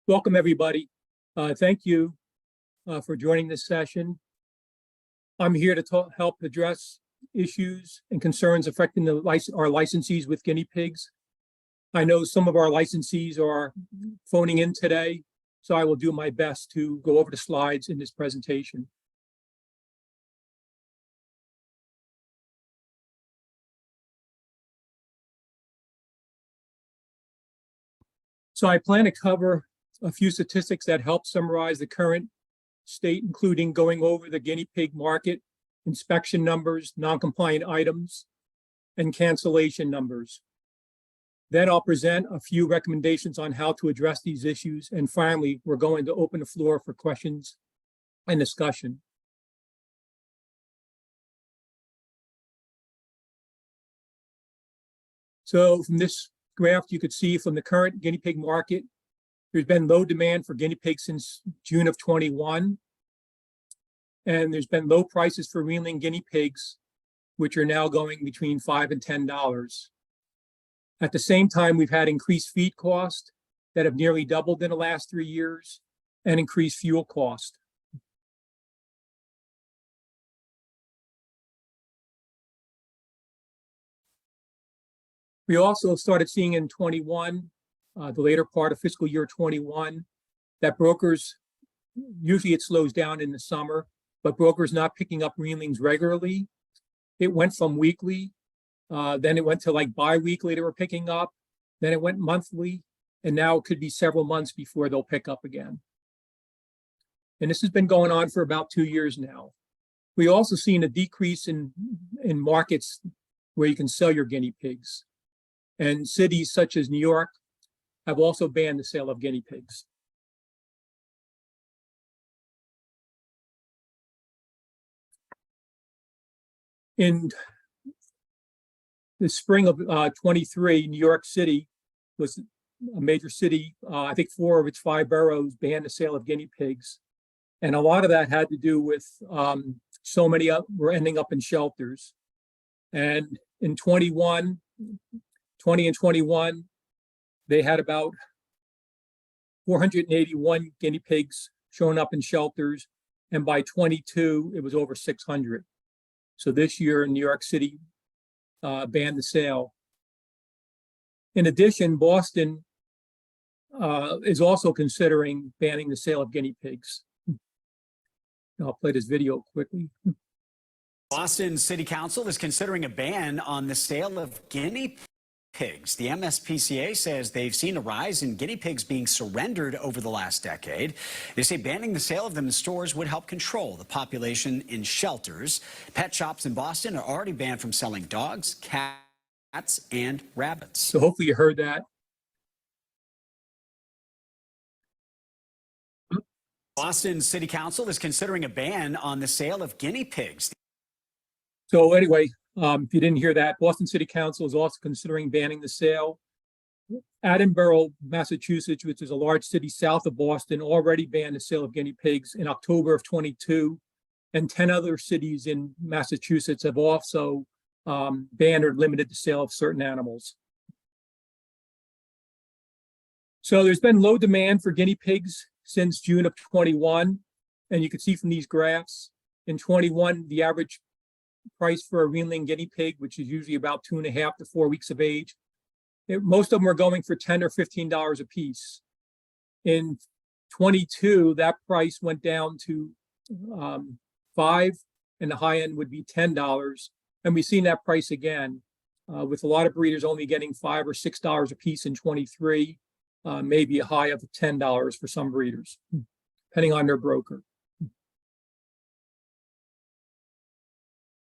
Welcome, everybody. Thank you for joining this session. I'm here to help address issues and concerns affecting our licensees with guinea pigs. I know some of our licensees are phoning in today, so I will do my best to go over the slides in this presentation. So I plan to cover a few statistics that help summarize the current state, including going over the guinea pig market, inspection numbers, non-compliant items, and cancellation numbers. Then I'll present a few recommendations on how to address these issues. And finally, we're going to open the floor for questions and discussion. So from this graph, you could see from the current guinea pig market, there's been low demand for guinea pigs since June of 21. And there's been low prices for weanling guinea pigs, which are now going between $5 and $10. At the same time, we've had increased feed costs that have nearly doubled in the last 3 years and increased fuel cost. We also started seeing in 21, the later part of fiscal year 21, that brokers, usually it slows down in the summer, but brokers not picking up weanlings regularly. It went from weekly, then it went to like bi-weekly they were picking up, then it went monthly, and now it could be several months before they'll pick up again. And this has been going on for about 2 years now. We also seen a decrease in markets where you can sell your guinea pigs. And cities such as New York have also banned the sale of guinea pigs. In the spring of 23, New York City was a major city. I think 4 of its 5 boroughs banned the sale of guinea pigs. And a lot of that had to do with so many were ending up in shelters. And in 20 and 21, they had about 481 guinea pigs showing up in shelters. And by 22, it was over 600. So this year in New York City, banned the sale. In addition, Boston is also considering banning the sale of guinea pigs. I'll play this video quickly. Boston City Council is considering a ban on the sale of guinea pigs. The MSPCA says they've seen a rise in guinea pigs being surrendered over the last decade. They say banning the sale of them in stores would help control the population in shelters. Pet shops in Boston are already banned from selling dogs, cats, and rabbits. So hopefully you heard that. Boston City Council is considering a ban on the sale of guinea pigs. So anyway, if you didn't hear that, Boston City Council is also considering banning the sale. Edinburgh, Massachusetts, which is a large city south of Boston, already banned the sale of guinea pigs in October of 22. And 10 other cities in Massachusetts have also banned or limited the sale of certain animals. So there's been low demand for guinea pigs since June of 21. And you can see from these graphs, in 21, the average price for a weanling guinea pig, which is usually about 2.5 to 4 weeks of age, most of them are going for $10 or $15 a piece. In 22, that price went down to $5, and the high end would be $10. And we've seen that price again, with a lot of breeders only getting $5 or $6 a piece in 23, maybe a high of $10 for some breeders, depending on their broker.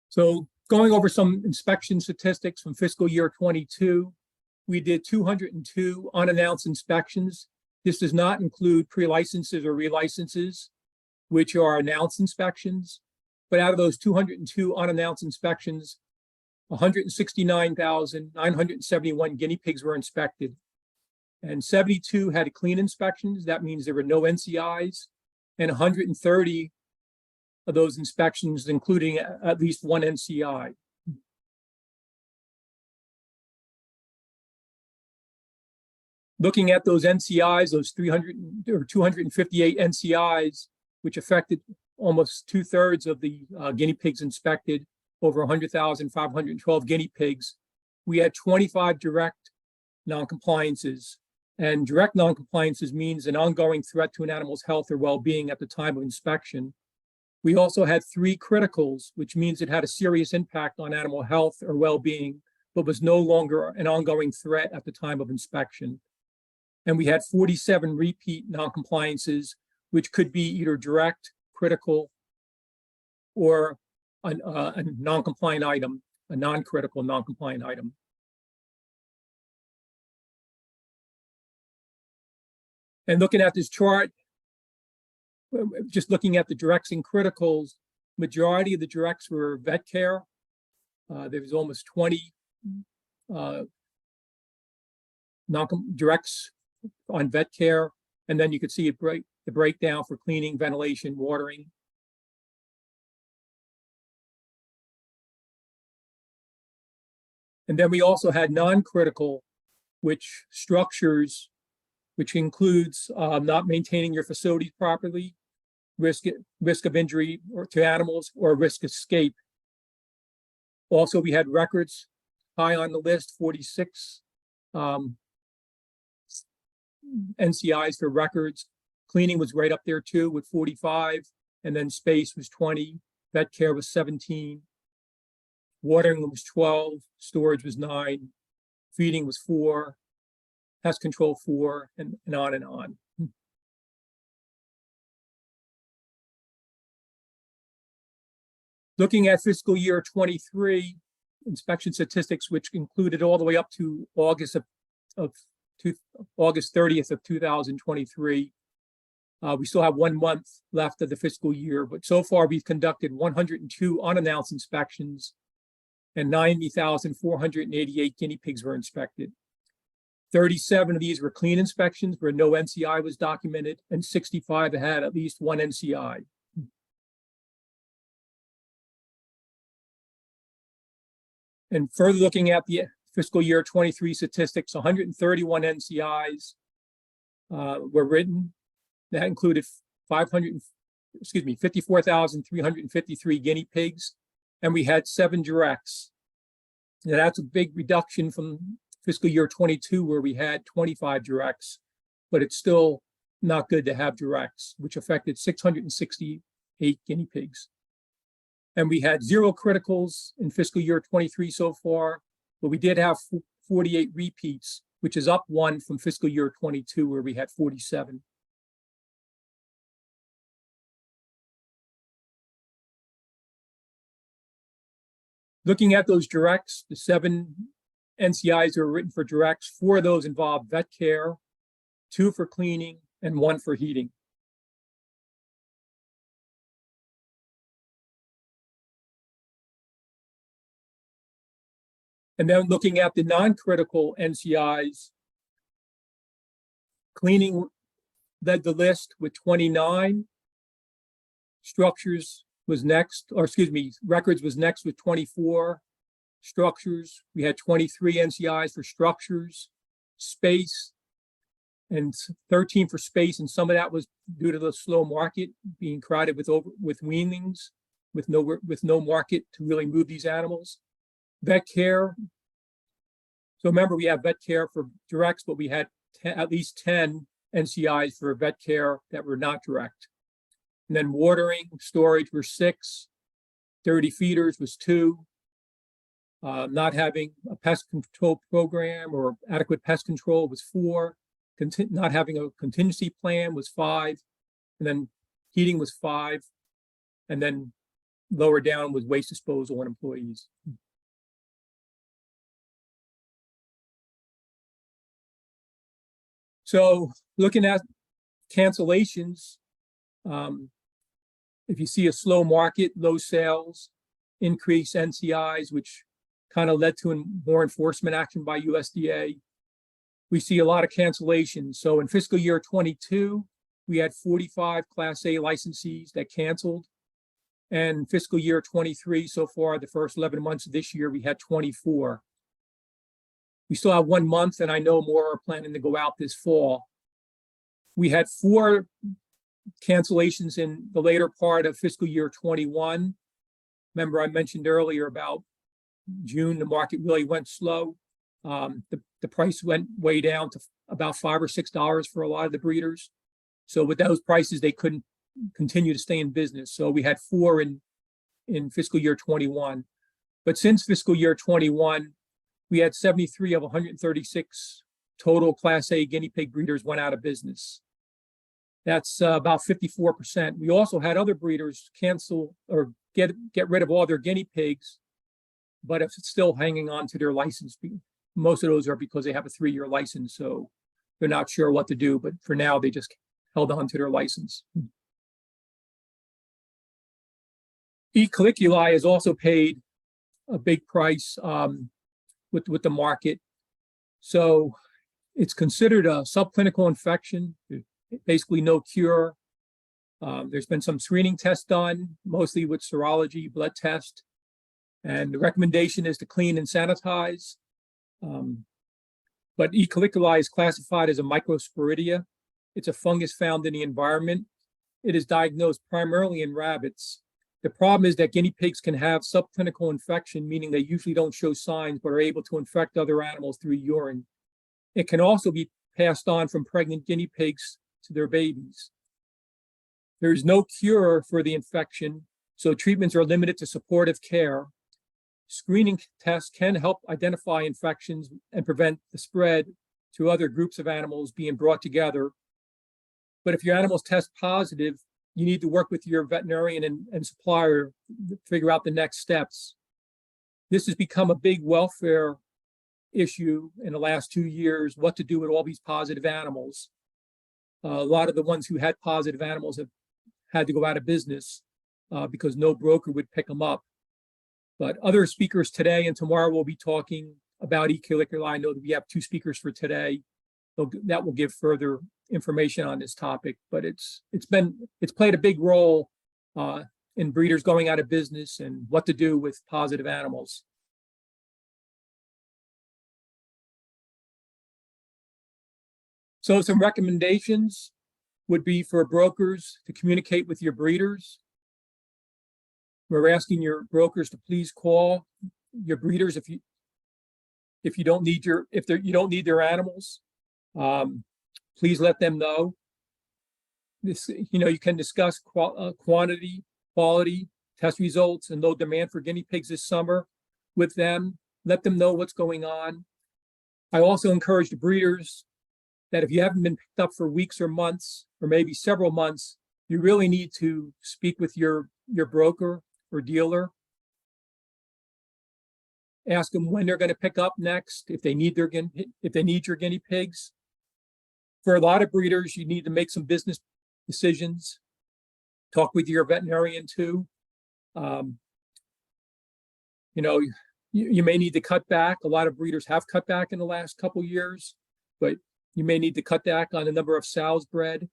So going over some inspection statistics from fiscal year 22, we did 202 unannounced inspections. This does not include pre-licenses or relicenses, which are announced inspections. But out of those 202 unannounced inspections, 169,971 guinea pigs were inspected. And 72 had clean inspections. That means there were no NCIs. And 130 of those inspections, including at least one NCI. Looking at those NCIs, those 300 or 258 NCIs, which affected almost 2/3 of the guinea pigs inspected, over 100,512 guinea pigs, we had 25 direct noncompliances. And direct noncompliances means an ongoing threat to an animal's health or well-being at the time of inspection. We also had 3 criticals, which means it had a serious impact on animal health or well-being, but was no longer an ongoing threat at the time of inspection. And we had 47 repeat noncompliances, which could be either direct, critical, or a non-compliant item, a non-critical non-compliant item. And looking at this chart, just looking at the directs and criticals, majority of the directs were vet care. There was almost 20 directs on vet care, and then you could see the breakdown for cleaning, ventilation, watering. And then we also had non-critical, which structures, which includes not maintaining your facilities properly, risk of injury to animals, or risk escape. Also, we had records high on the list, 46 NCIs for records. Cleaning was right up there too with 45, and then space was 20, vet care was 17, watering was 12, storage was 9, feeding was 4, pest control 4, and on and on. Looking at fiscal year 23 inspection statistics, which included all the way up to August 30th of 2023. We still have 1 month left of the fiscal year, but so far we've conducted 102 unannounced inspections and 90,488 guinea pigs were inspected. 37 of these were clean inspections where no NCI was documented, and 65 had at least 1 NCI. And further looking at the fiscal year 23 statistics, 131 NCIs were written. That included 54,353 guinea pigs, and we had 7 directs. Now, that's a big reduction from fiscal year 22, where we had 25 directs, but it's still not good to have directs, which affected 668 guinea pigs. And we had 0 criticals in fiscal year 23 so far, but we did have 48 repeats, which is up 1 from fiscal year 22, where we had 47. Looking at those directs, the 7 NCIs that were written for directs, 4 of those involved vet care, 2 for cleaning, and 1 for heating. And then looking at the non-critical NCIs, cleaning led the list with 29, structures was next, or excuse me, records was next with 24, structures, we had 23 NCIs for structures, space, and 13 for space, and some of that was due to the slow market being crowded with weanlings, with no market to really move these animals. Vet care. So remember, we have vet care for directs, but we had at least 10 NCIs for vet care that were not direct. And then watering, storage were 6, 30 feeders was 2, not having a pest control program or adequate pest control was 4, not having a contingency plan was 5, and then heating was 5, and then lower down was waste disposal and employees. So looking at cancellations, if you see a slow market, low sales, increased NCIs, which kind of led to more enforcement action by USDA, we see a lot of cancellations. So in fiscal year 22, we had 45 Class A licensees that canceled. And fiscal year 23, so far, the first 11 months of this year, we had 24. We still have 1 month, and I know more are planning to go out this fall. We had 4 cancellations in the later part of fiscal year 21. Remember, I mentioned earlier about June, the market really went slow. The price went way down to about $5 or $6 for a lot of the breeders. So with those prices, they couldn't continue to stay in business. So we had 4 in fiscal year 21. But since fiscal year 21, we had 73 of 136 total Class A guinea pig breeders went out of business. That's about 54%. We also had other breeders cancel or get rid of all their guinea pigs, but if it's still hanging on to their license. Most of those are because they have a 3-year license, so they're not sure what to do, but for now they just held on to their license. E. caliculi has also paid a big price with the market. So it's considered a subclinical infection, basically no cure. There's been some screening tests done, mostly with serology, blood test. And the recommendation is to clean and sanitize. But E. caliculi is classified as a microsporidia. It's a fungus found in the environment. It is diagnosed primarily in rabbits. The problem is that guinea pigs can have subclinical infection, meaning they usually don't show signs, but are able to infect other animals through urine. It can also be passed on from pregnant guinea pigs to their babies. There is no cure for the infection, so treatments are limited to supportive care. Screening tests can help identify infections and prevent the spread to other groups of animals being brought together. But if your animals test positive, you need to work with your veterinarian and supplier to figure out the next steps. This has become a big welfare issue in the last 2 years, what to do with all these positive animals. A lot of the ones who had positive animals have had to go out of business because no broker would pick them up. But other speakers today and tomorrow will be talking about E. caliculi. I know that we have 2 speakers for today that will give further information on this topic. But it's played a big role in breeders going out of business and what to do with positive animals. So some recommendations would be for brokers to communicate with your breeders. We're asking your brokers to please call your breeders if you don't need their animals. Please let them know. This, you can discuss quantity, quality, test results, and low demand for guinea pigs this summer with them. Let them know what's going on. I also encourage the breeders that if you haven't been picked up for weeks or months, or maybe several months, you really need to speak with your broker or dealer. Ask them when they're going to pick up next, if they need your guinea pigs. For a lot of breeders, you need to make some business decisions. Talk with your veterinarian too. You may need to cut back. A lot of breeders have cut back in the last couple of years, but you may need to cut back on the number of sows bred.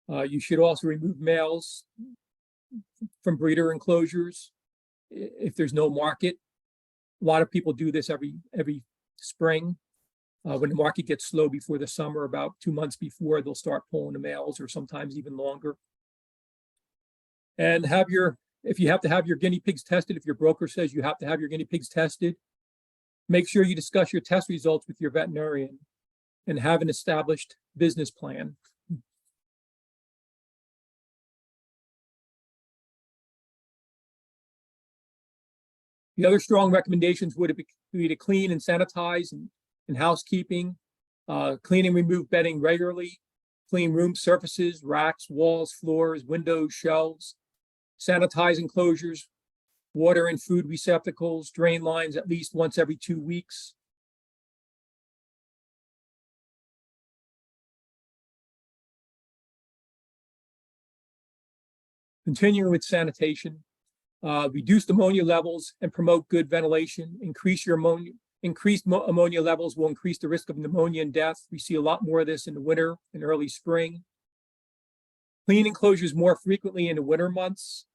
You should also remove males from breeder enclosures if there's no market. A lot of people do this every spring. When the market gets slow before the summer, about 2 months before, they'll start pulling the males, or sometimes even longer. And if you have to have your guinea pigs tested, if your broker says you have to have your guinea pigs tested, make sure you discuss your test results with your veterinarian and have an established business plan. The other strong recommendations would be to clean and sanitize and housekeeping, clean and remove bedding regularly, clean room surfaces, racks, walls, floors, windows, shelves, sanitize enclosures, water and food receptacles, drain lines at least once every 2 weeks. Continuing with sanitation, reduce ammonia levels and promote good ventilation. Increased ammonia levels will increase the risk of pneumonia and death. We see a lot more of this in the winter and early spring. Clean enclosures more frequently in the winter months.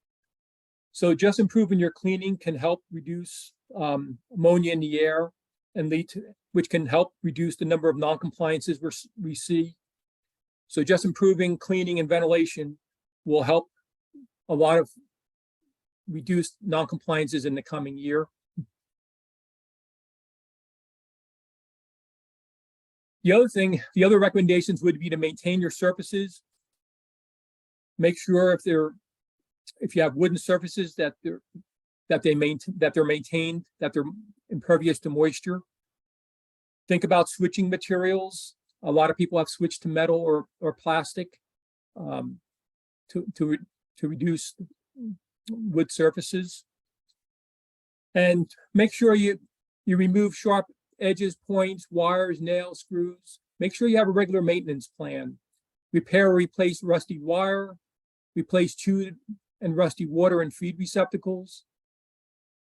So just improving your cleaning can help reduce ammonia in the air. and lead to, which can help reduce the number of non-compliances we see. So just improving cleaning and ventilation will help a lot of reduced non-compliances in the coming year. The other recommendations would be to maintain your surfaces. Make sure if you have wooden surfaces that they're maintained, that they're impervious to moisture. Think about switching materials. A lot of people have switched to metal or plastic to reduce wood surfaces. And make sure you remove sharp edges, points, wires, nails, screws. Make sure you have a regular maintenance plan. Repair or replace rusty wire, replace chewed and rusty water and feed receptacles,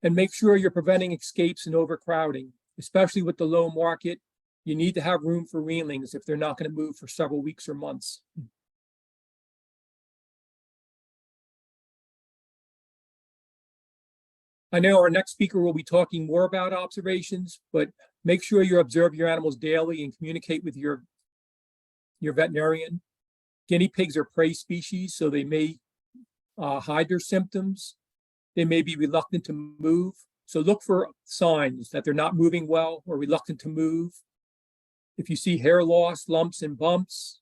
and make sure you're preventing escapes and overcrowding, especially with the low market. You need to have room for weanlings if they're not going to move for several weeks or months. I know our next speaker will be talking more about observations, but make sure you observe your animals daily and communicate with your veterinarian. Guinea pigs are prey species, so they may hide their symptoms. They may be reluctant to move. So look for signs that they're not moving well or reluctant to move. If you see hair loss, lumps, and bumps,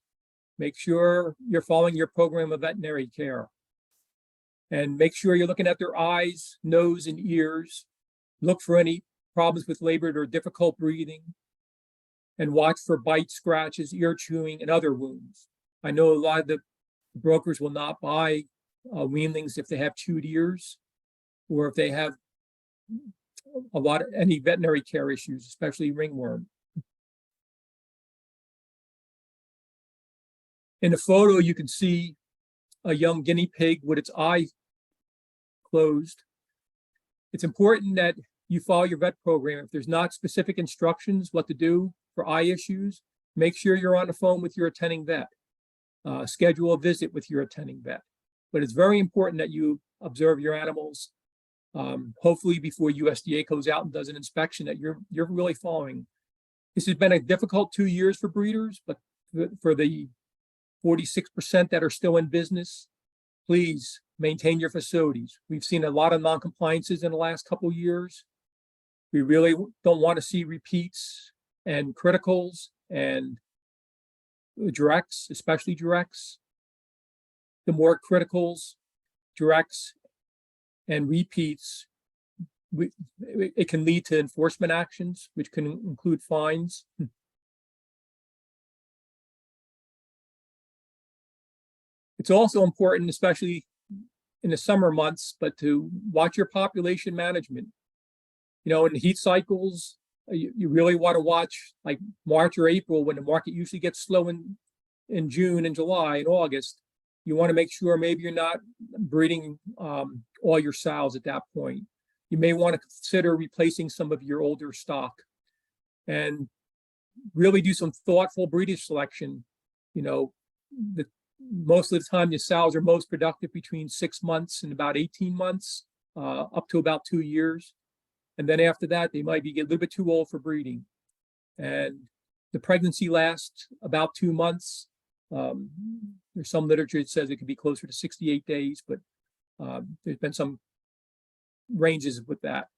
make sure you're following your program of veterinary care. And make sure you're looking at their eyes, nose, and ears. Look for any problems with labored or difficult breathing. And watch for bites, scratches, ear chewing, and other wounds. I know a lot of the brokers will not buy weanlings if they have chewed ears or if they have any veterinary care issues, especially ringworm. In the photo, you can see a young guinea pig with its eye closed. It's important that you follow your vet program. If there's not specific instructions what to do for eye issues, make sure you're on the phone with your attending vet. Schedule a visit with your attending vet. But it's very important that you observe your animals, hopefully before USDA goes out and does an inspection, that you're really following. This has been a difficult 2 years for breeders, but for the 46% that are still in business, please maintain your facilities. We've seen a lot of non-compliances in the last couple of years. We really don't want to see repeats and criticals and directs, especially directs. The more criticals, directs, and repeats, it can lead to enforcement actions, which can include fines. It's also important, especially in the summer months, but to watch your population management. You know, in heat cycles, you really want to watch like March or April when the market usually gets slow in June and July and August. You want to make sure maybe you're not breeding all your sows at that point. You may want to consider replacing some of your older stock and really do some thoughtful breeding selection. You know, most of the time, the sows are most productive between 6 months and about 18 months, up to about 2 years. And then after that, they might get a little bit too old for breeding. And the pregnancy lasts about 2 months. There's some literature that says it could be closer to 68 days, but there's been some ranges with that.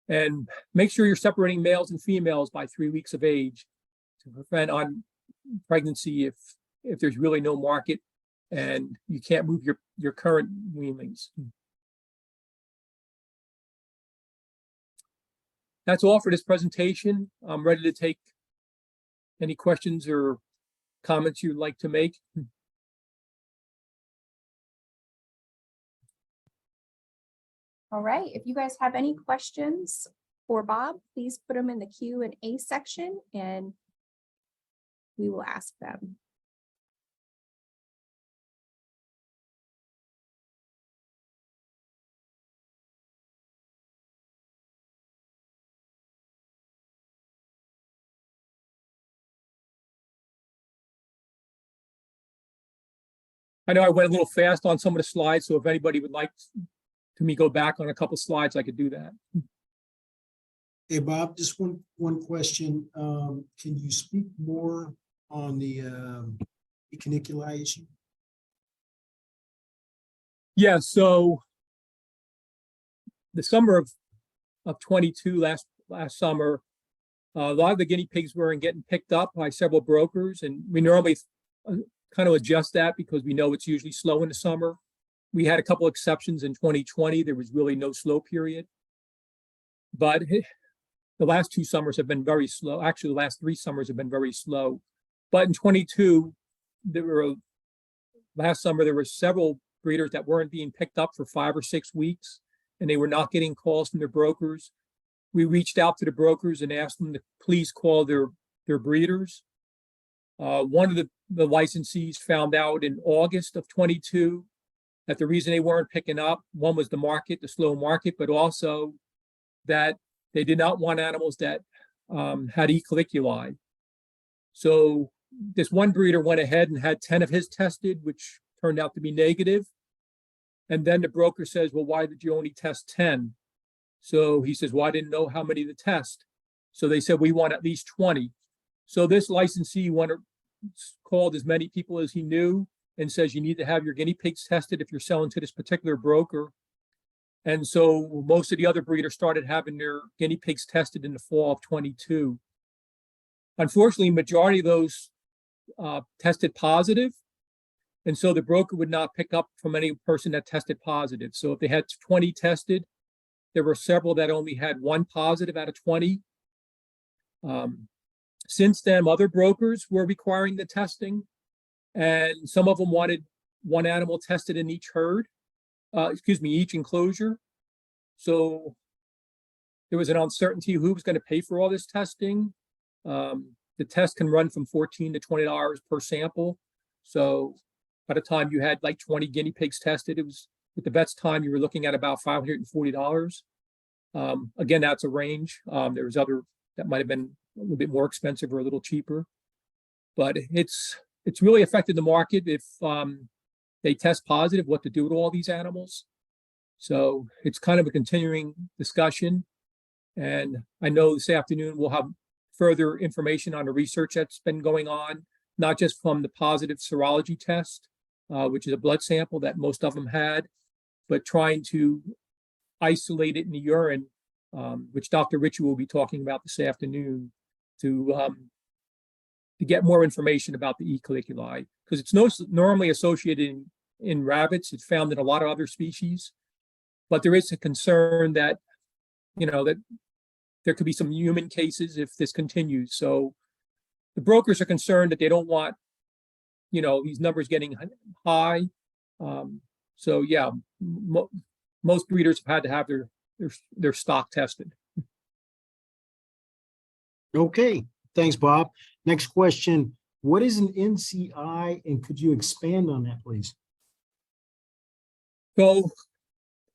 And make sure you're separating males and females by 3 weeks of age to prevent on pregnancy if there's really no market and you can't move your current weanlings. That's all for this presentation. I'm ready to take any questions or comments you'd like to make. All right, if you guys have any questions for Bob, please put them in the Q&A section and we will ask them. I know I went a little fast on some of the slides, so if anybody would like to me go back on a couple slides, I could do that. Hey, Bob, just one question. Can you speak more on the echiniculi issue? Yeah, so the summer of 22, last summer, a lot of the guinea pigs were getting picked up by several brokers, and we normally kind of adjust that because we know it's usually slow in the summer. We had a couple exceptions in 2020. There was really no slow period. But the last 2 summers have been very slow. Actually, the last 3 summers have been very slow. But in 22, last summer, there were several breeders that weren't being picked up for 5 or 6 weeks, and they were not getting calls from their brokers. We reached out to the brokers and asked them to please call their breeders. One of the licensees found out in August of 22 that the reason they weren't picking up, one was the market, the slow market, but also that they did not want animals that had E. colliculi. So this one breeder went ahead and had 10 of his tested, which turned out to be negative. And then the broker says, well, why did you only test 10? So he says, well, I didn't know how many to test. So they said, we want at least 20. So this licensee called as many people as he knew and says, you need to have your guinea pigs tested if you're selling to this particular broker. And so most of the other breeders started having their guinea pigs tested in the fall of 22. Unfortunately, majority of those tested positive. And so the broker would not pick up from any person that tested positive. So if they had 20 tested, there were several that only had 1 positive out of 20. Since then, other brokers were requiring the testing, and some of them wanted 1 animal tested in each herd, each enclosure. So there was an uncertainty who was going to pay for all this testing. The test can run from $14 to $20 per sample. So by the time you had like 20 guinea pigs tested, it was, with the vet's time, you were looking at about $540. Again, that's a range. There was other that might have been a little bit more expensive or a little cheaper, but it's really affected the market if they test positive, what to do with all these animals. So it's kind of a continuing discussion. And I know this afternoon we'll have further information on the research that's been going on, not just from the positive serology test, which is a blood sample that most of them had, but trying to isolate it in the urine, which Dr. Ritchie will be talking about this afternoon, to get more information about the E. colliculi, because it's normally associated in rabbits. It's found in a lot of other species, but there is a concern that, that there could be some human cases if this continues. So the brokers are concerned that they don't want, these numbers getting high. So yeah, most breeders have had to have their stock tested. Okay, thanks, Bob. Next question. What is an NCI, and could you expand on that, please? So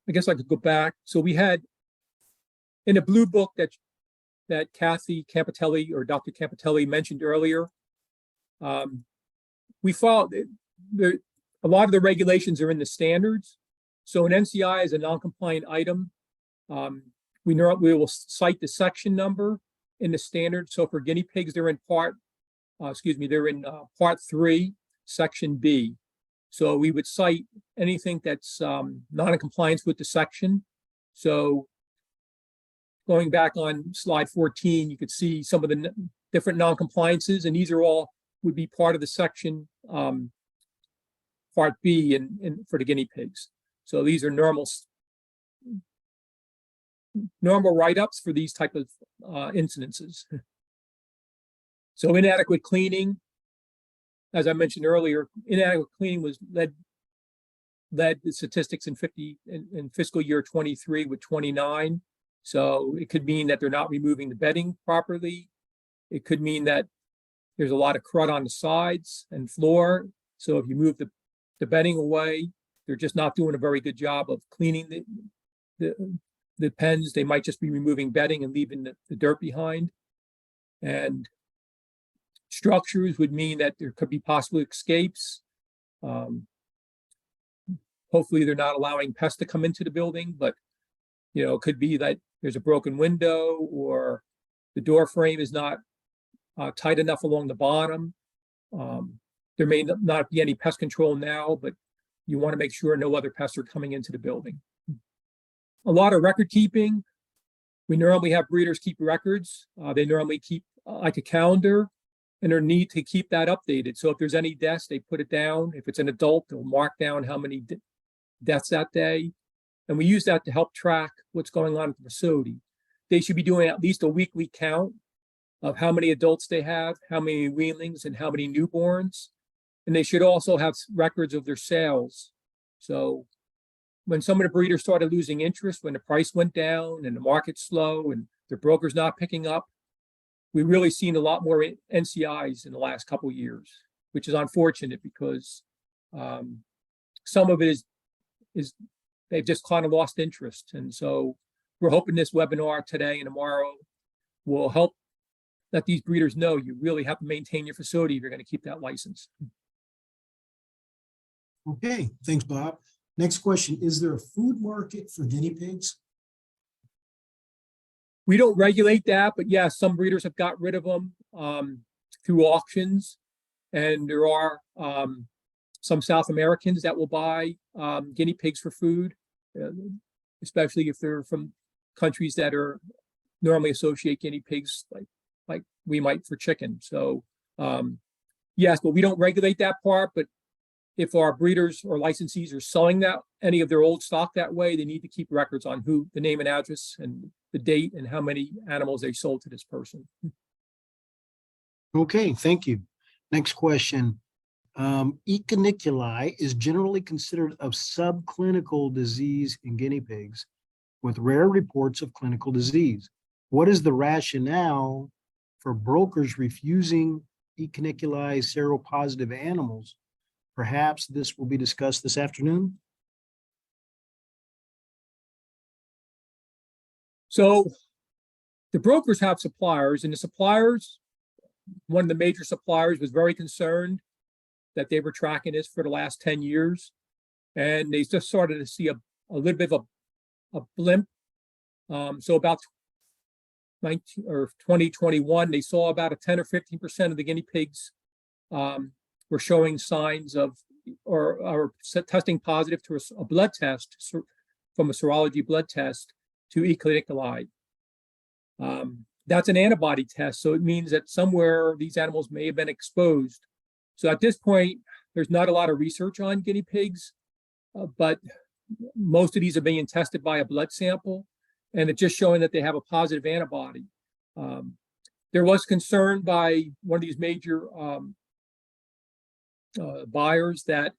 I guess I could go back. So we had in a blue book that Kathy Campitelli or Dr. Campitelli mentioned earlier, we followed a lot of the regulations are in the standards. So an NCI is a non-compliant item. We will cite the section number in the standard. So for guinea pigs, they're in part 3, section B. So we would cite anything that's not in compliance with the section. So going back on slide 14, you could see some of the different non-compliances, and these are all would be part of the section part B and for the guinea pigs. So these are normal write-ups for these type of incidences. So inadequate cleaning, as I mentioned earlier, inadequate cleaning was led the statistics in fiscal year 23 with 29. So it could mean that they're not removing the bedding properly. It could mean that there's a lot of crud on the sides and floor. So if you move the bedding away, they're just not doing a very good job of cleaning the pens. They might just be removing bedding and leaving the dirt behind. And structures would mean that there could be possible escapes. Hopefully they're not allowing pests to come into the building, but It could be that there's a broken window or the door frame is not tight enough along the bottom. There may not be any pest control now, but you want to make sure no other pests are coming into the building. A lot of record keeping. We normally have breeders keep records. They normally keep like a calendar, and they need to keep that updated. So if there's any deaths, they put it down. If it's an adult, they'll mark down how many deaths that day. And we use that to help track what's going on at the facility. They should be doing at least a weekly count of how many adults they have, how many weanlings, and how many newborns. And they should also have records of their sales. So when some of the breeders started losing interest, when the price went down and the market's slow and the broker's not picking up, we really seen a lot more NCIs in the last couple of years, which is unfortunate because some of it is they've just kind of lost interest. And so we're hoping this webinar today and tomorrow will help let these breeders know you really have to maintain your facility if you're going to keep that license. Okay, thanks, Bob. Next question, is there a food market for guinea pigs? We don't regulate that, but yes, some breeders have got rid of them through auctions. And there are some South Americans that will buy guinea pigs for food, especially if they're from countries that are normally associate guinea pigs like we might for chicken. So yes, but we don't regulate that part. But if our breeders or licensees are selling that any of their old stock that way, they need to keep records on who, the name and address and the date and how many animals they sold to this person. Okay, thank you. Next question. E. caniculi is generally considered a subclinical disease in guinea pigs with rare reports of clinical disease. What is the rationale for brokers refusing E. caniculi seropositive animals? Perhaps this will be discussed this afternoon. So the brokers have suppliers, and the suppliers, one of the major suppliers was very concerned that they were tracking this for the last 10 years. And they just started to see a little bit of a blimp. So about 2021, they saw about a 10 or 15% of the guinea pigs were showing signs of or testing positive to a blood test from a serology blood test to E. caniculi. That's an antibody test, so it means that somewhere these animals may have been exposed. So at this point, there's not a lot of research on guinea pigs, but most of these are being tested by a blood sample, and it's just showing that they have a positive antibody. There was concern by one of these major buyers that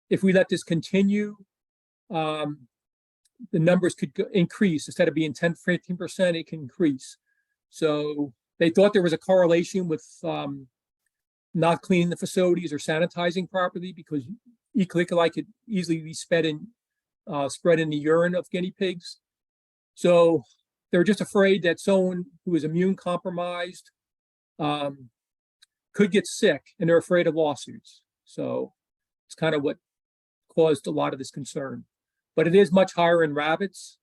if we let this continue, the numbers could increase. Instead of being 10, 15%, it can increase. So they thought there was a correlation with not cleaning the facilities or sanitizing properly, because E. caniculi could easily be spread in the urine of guinea pigs. So they're just afraid that someone who is immune compromised could get sick, and they're afraid of lawsuits. So it's kind of what caused a lot of this concern. But it is much higher in rabbits.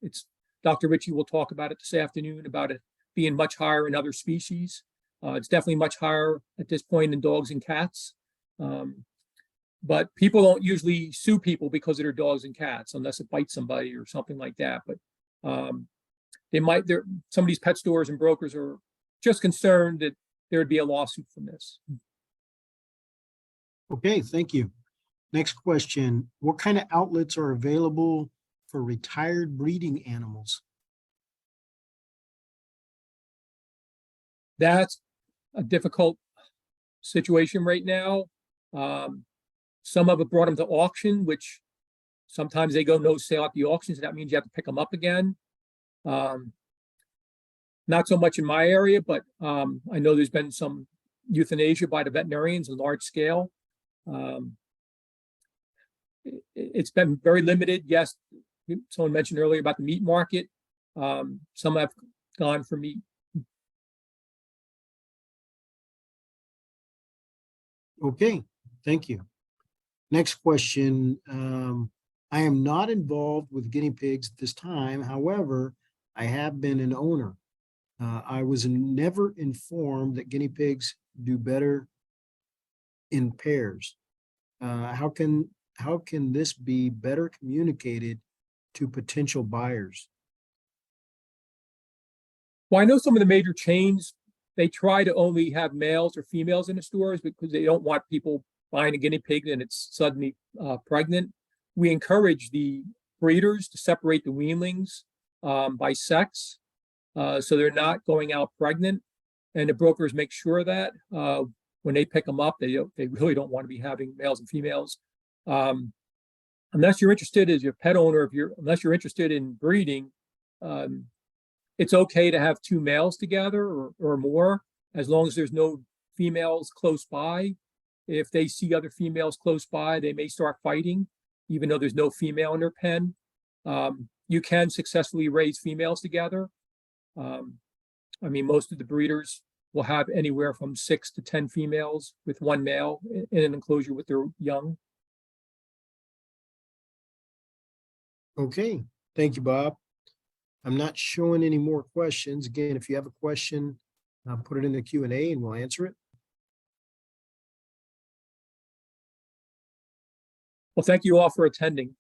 It's Dr. Ritchie will talk about it this afternoon, about it being much higher in other species. It's definitely much higher at this point in dogs and cats. But people don't usually sue people because of their dogs and cats, unless it bites somebody or something like that. But some of these pet stores and brokers are just concerned that there would be a lawsuit from this. Okay, thank you. Next question. What kind of outlets are available for retired breeding animals? That's a difficult situation right now. Some of it brought them to auction, which sometimes they go no sale at the auction, so that means you have to pick them up again. Not so much in my area, but I know there's been some euthanasia by the veterinarians on large scale. It's been very limited. Yes, someone mentioned earlier about the meat market. Some have gone for meat. Okay, thank you. Next question. I am not involved with guinea pigs at this time. However, I have been an owner. I was never informed that guinea pigs do better in pairs. How can this be better communicated to potential buyers? Well, I know some of the major chains, they try to only have males or females in the stores because they don't want people buying a guinea pig and it's suddenly pregnant. We encourage the breeders to separate the weanlings by sex, so they're not going out pregnant. And the brokers make sure that when they pick them up, they really don't want to be having males and females. Unless you're interested as your pet owner, unless you're interested in breeding, it's okay to have two males together or more, as long as there's no females close by. If they see other females close by, they may start fighting, even though there's no female in their pen. You can successfully raise females together. I mean, most of the breeders will have anywhere from 6 to 10 females with one male in an enclosure with their young. Okay, thank you, Bob. I'm not showing any more questions. Again, if you have a question, put it in the Q&A and we'll answer it. Well, thank you all for attending.